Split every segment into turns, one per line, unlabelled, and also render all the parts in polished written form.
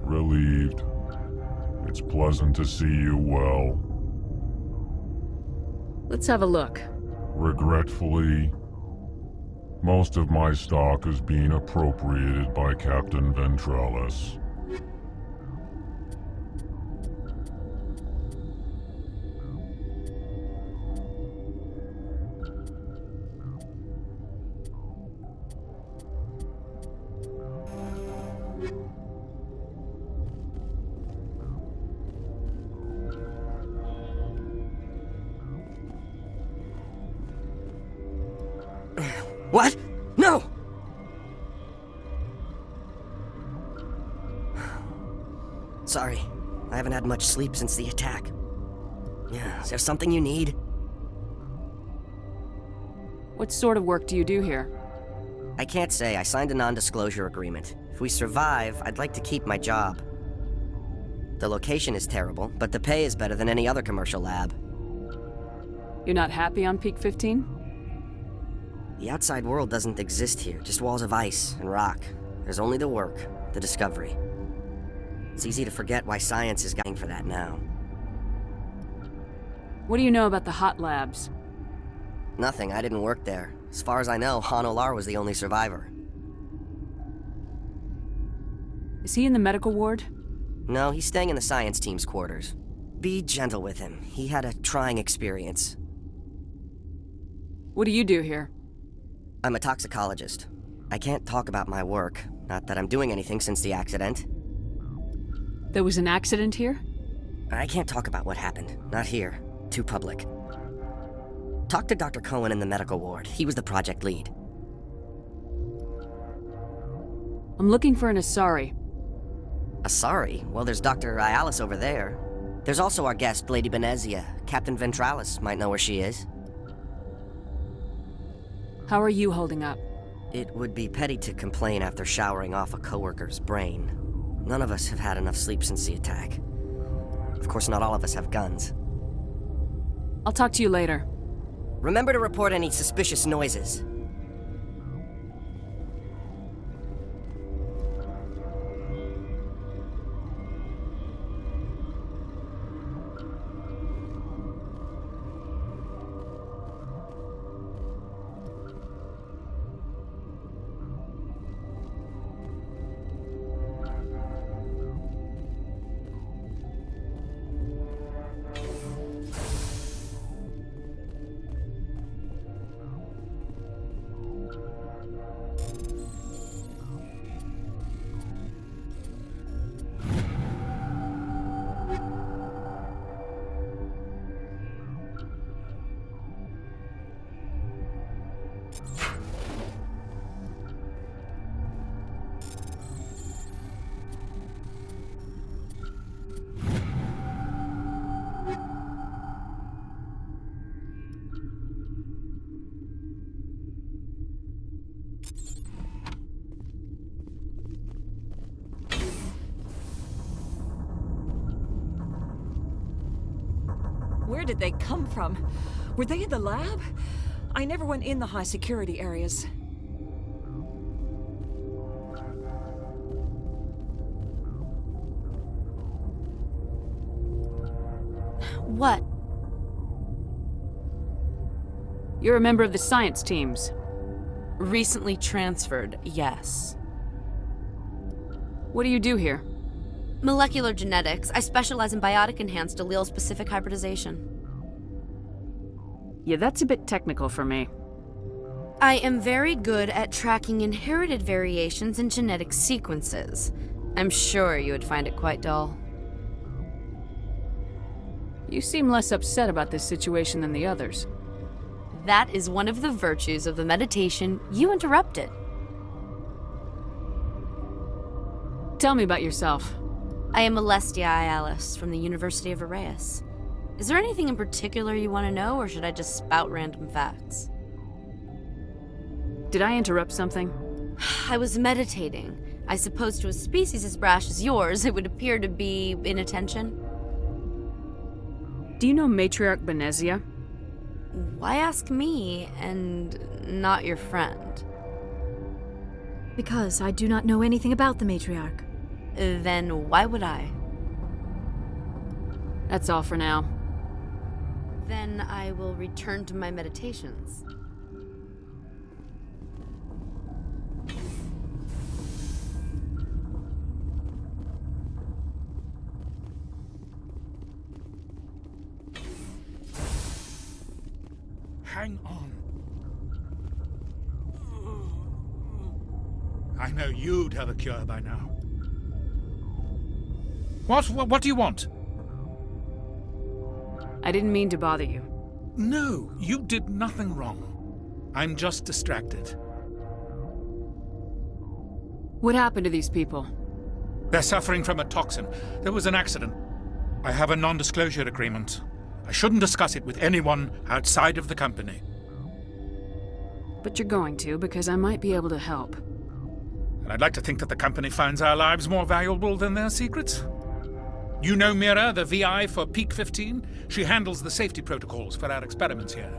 Relieved. It's pleasant to see you well.
Let's have a look.
Regretfully, most of my stock is being appropriated by Captain Ventralis.
What? No! Sorry, I haven't had much sleep since the attack. Is there something you need?
What sort of work do you do here?
I can't say. I signed a non-disclosure agreement. If we survive, I'd like to keep my job. The location is terrible, but the pay is better than any other commercial lab.
You're not happy on Peak 15?
The outside world doesn't exist here, just walls of ice and rock. There's only the work, the discovery. It's easy to forget why science is going for that now.
What do you know about the hot labs?
Nothing, I didn't work there. As far as I know, Han Olar was the only survivor.
Is he in the medical ward?
No, he's staying in the science team's quarters. Be gentle with him. He had a trying experience.
What do you do here?
I'm a toxicologist. I can't talk about my work. Not that I'm doing anything since the accident.
There was an accident here?
I can't talk about what happened. Not here. Too public. Talk to Dr. Cohen in the medical ward. He was the project lead.
I'm looking for an Asari.
Asari? Well, there's Dr. Ayalis over there. There's also our guest, Lady Benezia. Captain Ventralis might know where she is.
How are you holding up?
It would be petty to complain after showering off a coworker's brain. None of us have had enough sleep since the attack. Of course, not all of us have guns.
I'll talk to you later.
Remember to report any suspicious noises.
Where did they come from? Were they in the lab? I never went in the high security areas.
What?
You're a member of the science teams.
Recently transferred, yes.
What do you do here?
Molecular genetics. I specialize in biotic-enhanced allele-specific hybridization.
Yeah, that's a bit technical for me.
I am very good at tracking inherited variations in genetic sequences. I'm sure you would find it quite dull.
You seem less upset about this situation than the others.
That is one of the virtues of the meditation you interrupted.
Tell me about yourself.
I am Alestia Ayalis from the University of Arraeus. Is there anything in particular you want to know, or should I just spout random facts?
Did I interrupt something?
I was meditating. I suppose to a species as brash as yours, it would appear to be inattention.
Do you know Matriarch Benezia?
Why ask me and not your friend?
Because I do not know anything about the matriarch.
Then why would I?
That's all for now.
Then I will return to my meditations.
Hang on. I know you'd have a cure by now. What do you want?
I didn't mean to bother you.
No, you did nothing wrong. I'm just distracted.
What happened to these people?
They're suffering from a toxin. There was an accident. I have a non-disclosure agreement. I shouldn't discuss it with anyone outside of the company.
But you're going to, because I might be able to help.
And I'd like to think that the company finds our lives more valuable than their secrets. You know Mira, the VI for Peak 15? She handles the safety protocols for our experiments here.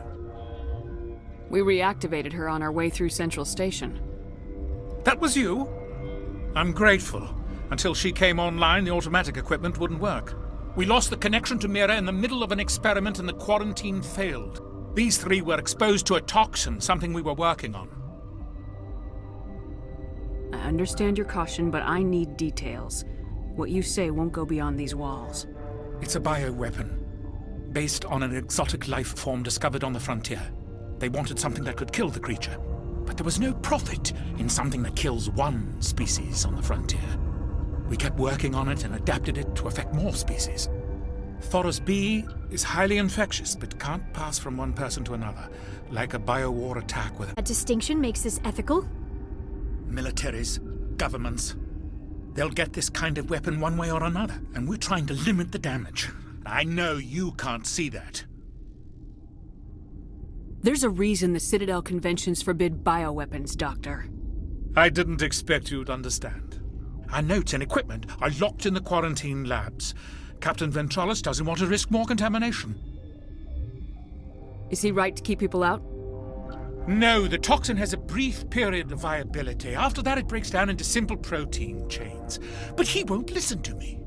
We reactivated her on our way through Central Station.
That was you? I'm grateful. Until she came online, the automatic equipment wouldn't work. We lost the connection to Mira in the middle of an experiment and the quarantine failed. These three were exposed to a toxin, something we were working on.
I understand your caution, but I need details. What you say won't go beyond these walls.
It's a bioweapon, based on an exotic life form discovered on the frontier. They wanted something that could kill the creature, but there was no profit in something that kills one species on the frontier. We kept working on it and adapted it to affect more species. Thoros B is highly infectious, but can't pass from one person to another, like a biowar attack with
A distinction makes this ethical?
militaries, governments. They'll get this kind of weapon one way or another, and we're trying to limit the damage. I know you can't see that.
There's a reason the Citadel conventions forbid bioweapons, Doctor.
I didn't expect you'd understand. Our notes and equipment are locked in the quarantine labs. Captain Ventralis doesn't want to risk more contamination.
Is he right to keep people out?
No, the toxin has a brief period of viability. After that, it breaks down into simple protein chains. But he won't listen to me.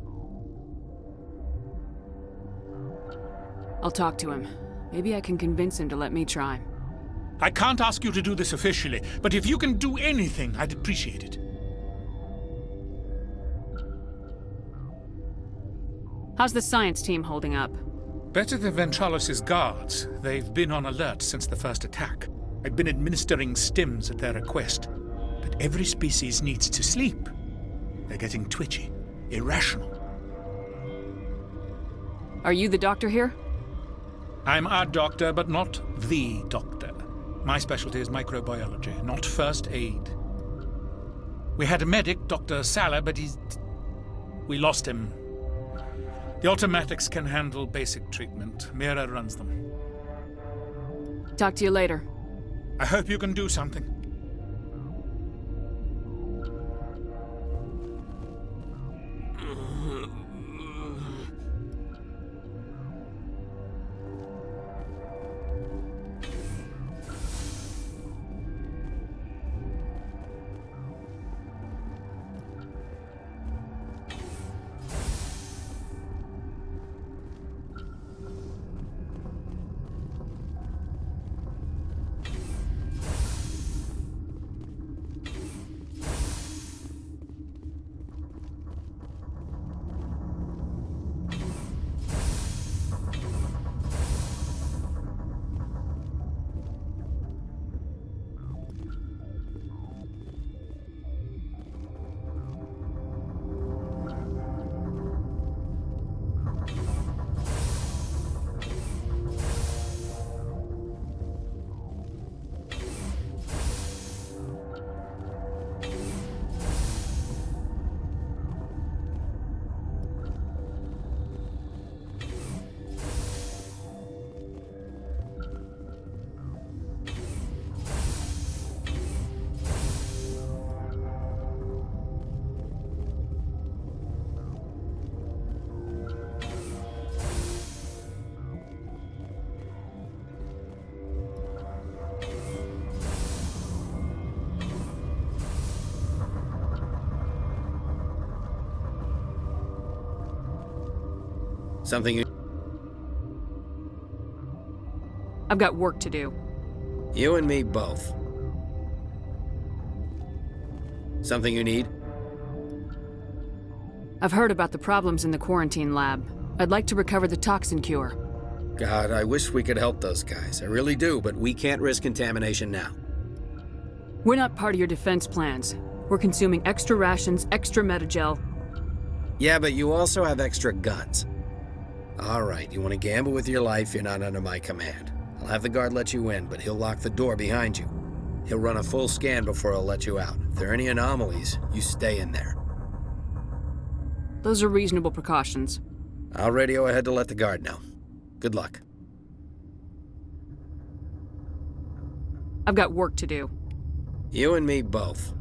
I'll talk to him. Maybe I can convince him to let me try.
I can't ask you to do this officially, but if you can do anything, I'd appreciate it.
How's the science team holding up?
Better than Ventralis' guards. They've been on alert since the first attack. I've been administering stims at their request. But every species needs to sleep. They're getting twitchy, irrational.
Are you the doctor here?
I'm a doctor, but not the doctor. My specialty is microbiology, not first aid. We had a medic, Dr. Salah, but we lost him. The automatics can handle basic treatment. Mira runs them.
Talk to you later.
I hope you can do something.
Something you...
I've got work to do.
You and me both. Something you need?
I've heard about the problems in the quarantine lab. I'd like to recover the toxin cure.
God, I wish we could help those guys. I really do, but we can't risk contamination now.
We're not part of your defense plans. We're consuming extra rations, extra metagel.
Yeah, but you also have extra guns. All right, you want to gamble with your life, you're not under my command. I'll have the guard let you in, but he'll lock the door behind you. He'll run a full scan before he'll let you out. If there are any anomalies, you stay in there.
Those are reasonable precautions.
I'll radio ahead to let the guard know. Good luck.
I've got work to do.
You and me both.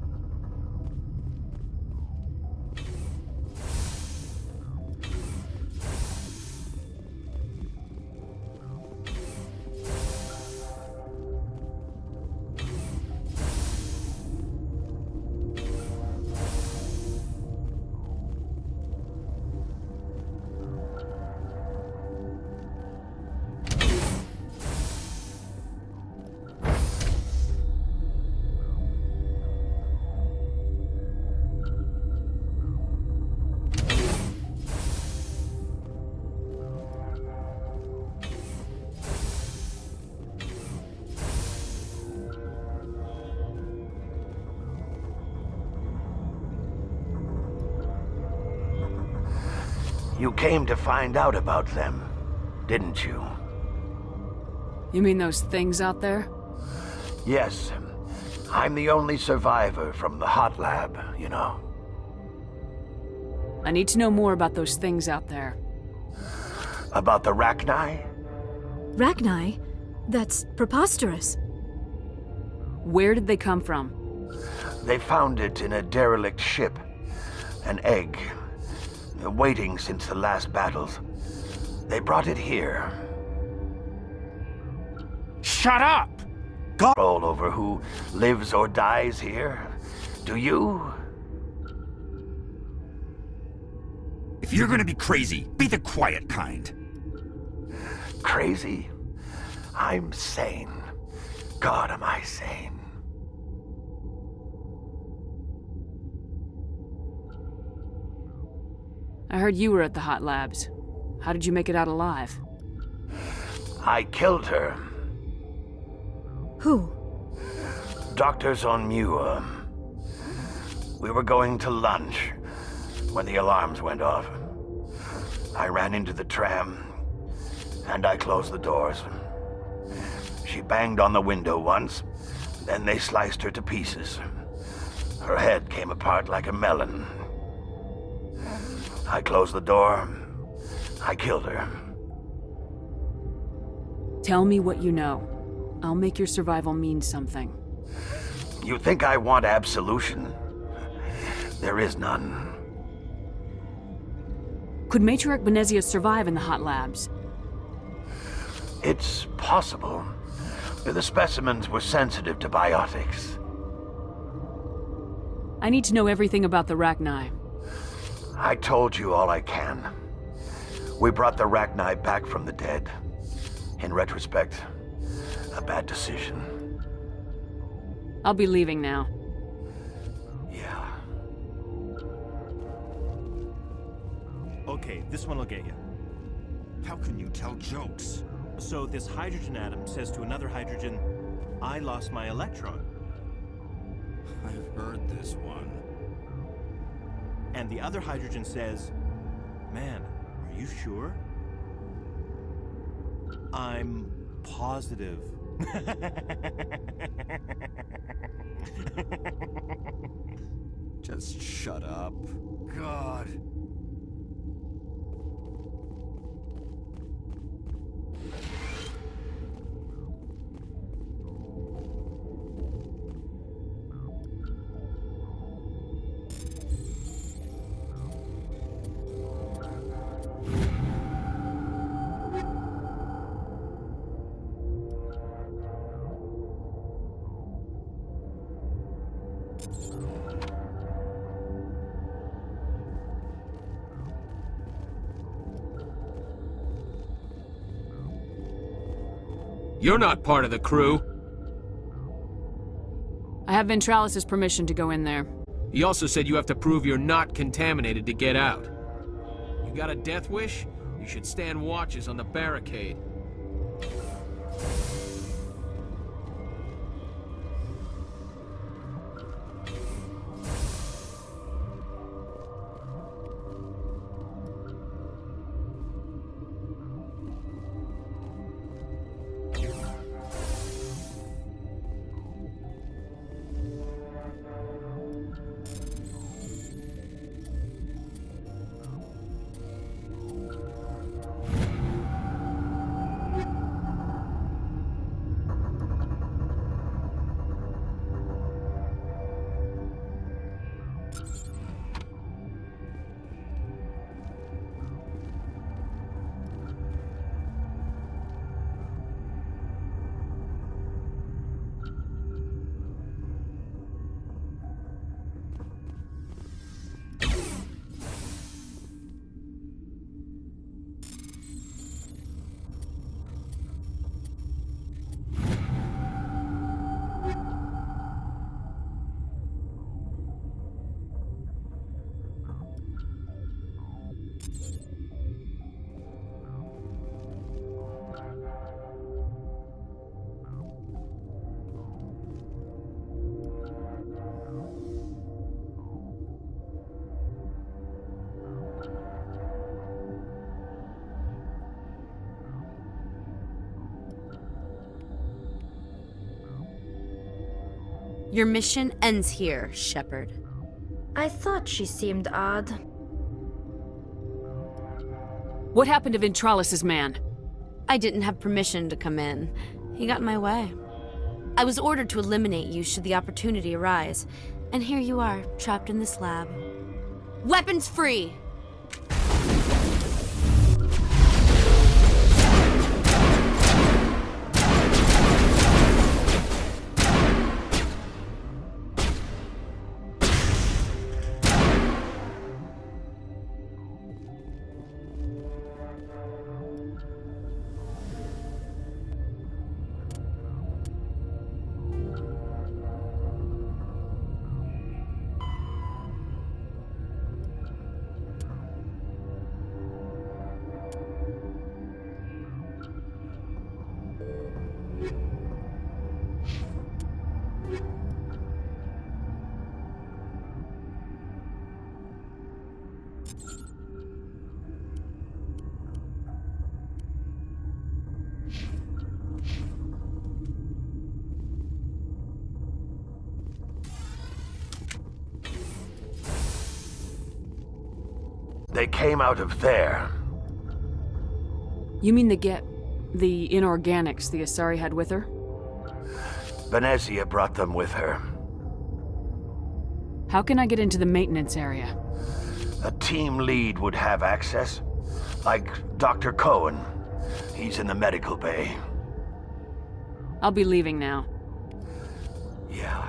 You came to find out about them, didn't you?
You mean those things out there?
Yes. I'm the only survivor from the hot lab, you know.
I need to know more about those things out there.
About the Rachni?
Rachni? That's preposterous.
Where did they come from?
They found it in a derelict ship. An egg. Waiting since the last battles. They brought it here.
Shut up!
Control over who lives or dies here? Do you?
If you're gonna be crazy, be the quiet kind.
Crazy? I'm sane. God, am I sane.
I heard you were at the hot labs. How did you make it out alive?
I killed her.
Who?
Doctors on Muir. We were going to lunch when the alarms went off. I ran into the tram, and I closed the doors. She banged on the window once, then they sliced her to pieces. Her head came apart like a melon. I closed the door. I killed her.
Tell me what you know. I'll make your survival mean something.
You think I want absolution? There is none.
Could Matriarch Benezia survive in the hot labs?
It's possible. The specimens were sensitive to biotics.
I need to know everything about the Rachni.
I told you all I can. We brought the Rachni back from the dead. In retrospect, a bad decision.
I'll be leaving now.
Yeah.
Okay, this one will get you.
How can you tell jokes?
So this hydrogen atom says to another hydrogen, I lost my electron.
I've heard this one.
And the other hydrogen says, man, are you sure? I'm positive.
Just shut up. God.
You're not part of the crew.
I have Ventralis' permission to go in there.
He also said you have to prove you're not contaminated to get out. You got a death wish? You should stand watches on the barricade.
Your mission ends here, Shepard.
I thought she seemed odd.
What happened to Ventralis' man?
I didn't have permission to come in. He got in my way. I was ordered to eliminate you should the opportunity arise. And here you are, trapped in this lab. Weapons free!
They came out of there.
You mean the inorganics the Asari had with her?
Venezia brought them with her.
How can I get into the maintenance area?
A team lead would have access. Like Dr. Cohen. He's in the medical bay.
I'll be leaving now.
Yeah.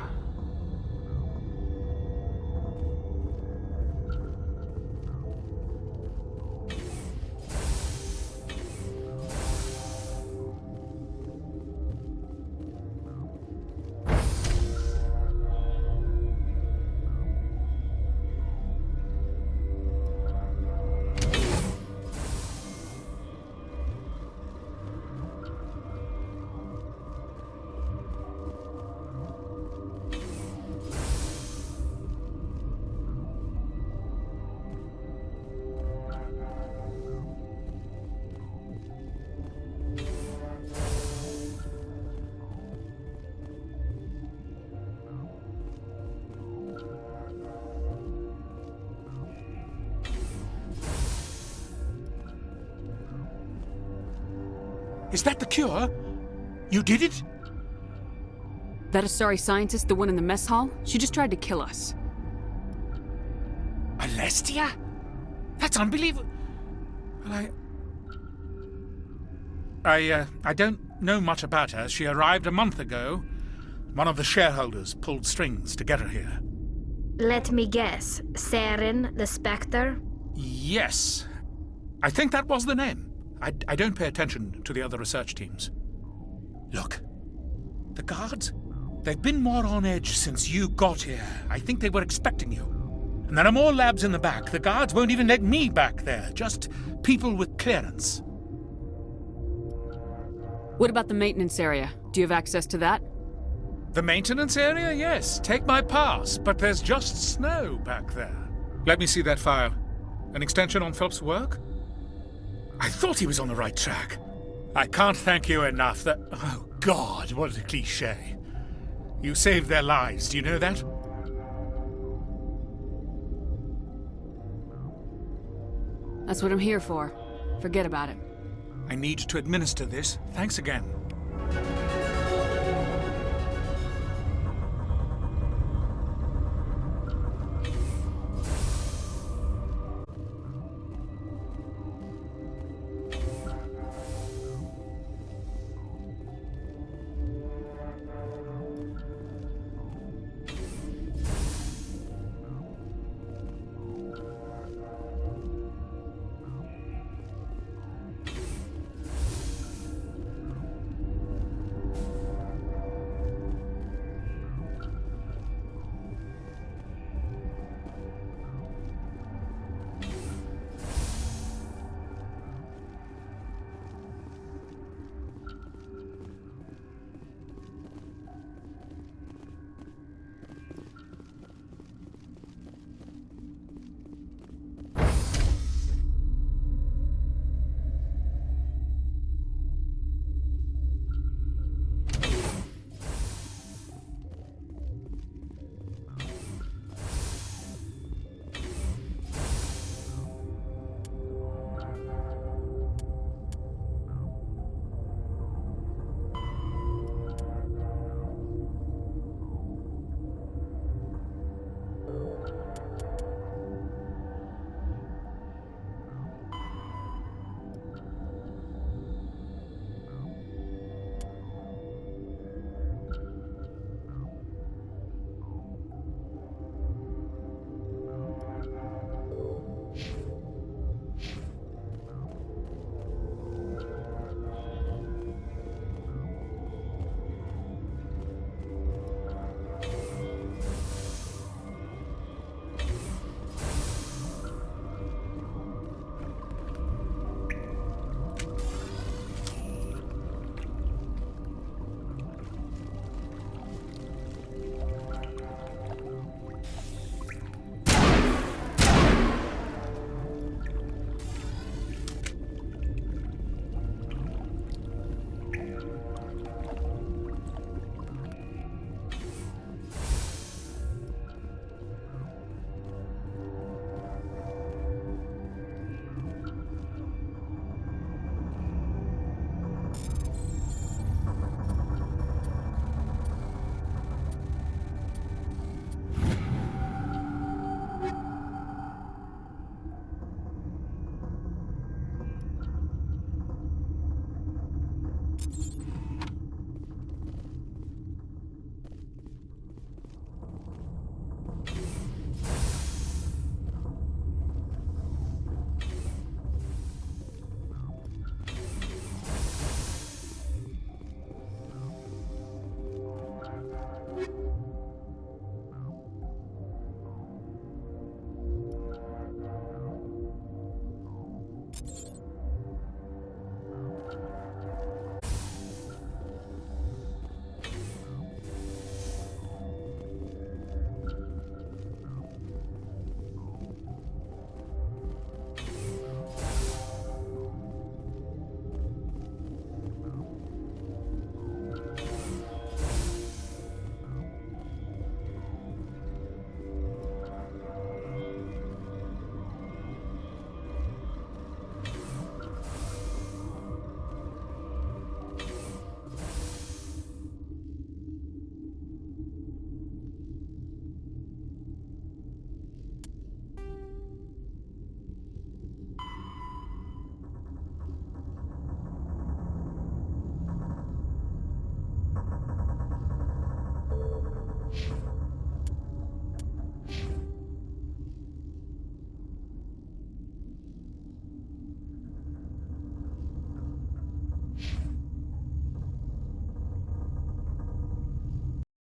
Is that the cure? You did it?
That Asari scientist, the one in the mess hall? She just tried to kill us.
Alestia? That's unbelievable. Well, I don't know much about her. She arrived a month ago. One of the shareholders pulled strings to get her here.
Let me guess. Saren, the Spectre?
Yes. I think that was the name. I don't pay attention to the other research teams. Look, the guards, they've been more on edge since you got here. I think they were expecting you. And there are more labs in the back. The guards won't even let me back there. Just people with clearance.
What about the maintenance area? Do you have access to that?
The maintenance area? Yes. Take my pass. But there's just snow back there. Let me see that file. An extension on Phelps' work? I thought he was on the right track. I can't thank you enough that... Oh, God, what a cliché. You saved their lives, do you know that?
That's what I'm here for. Forget about it.
I need to administer this. Thanks again.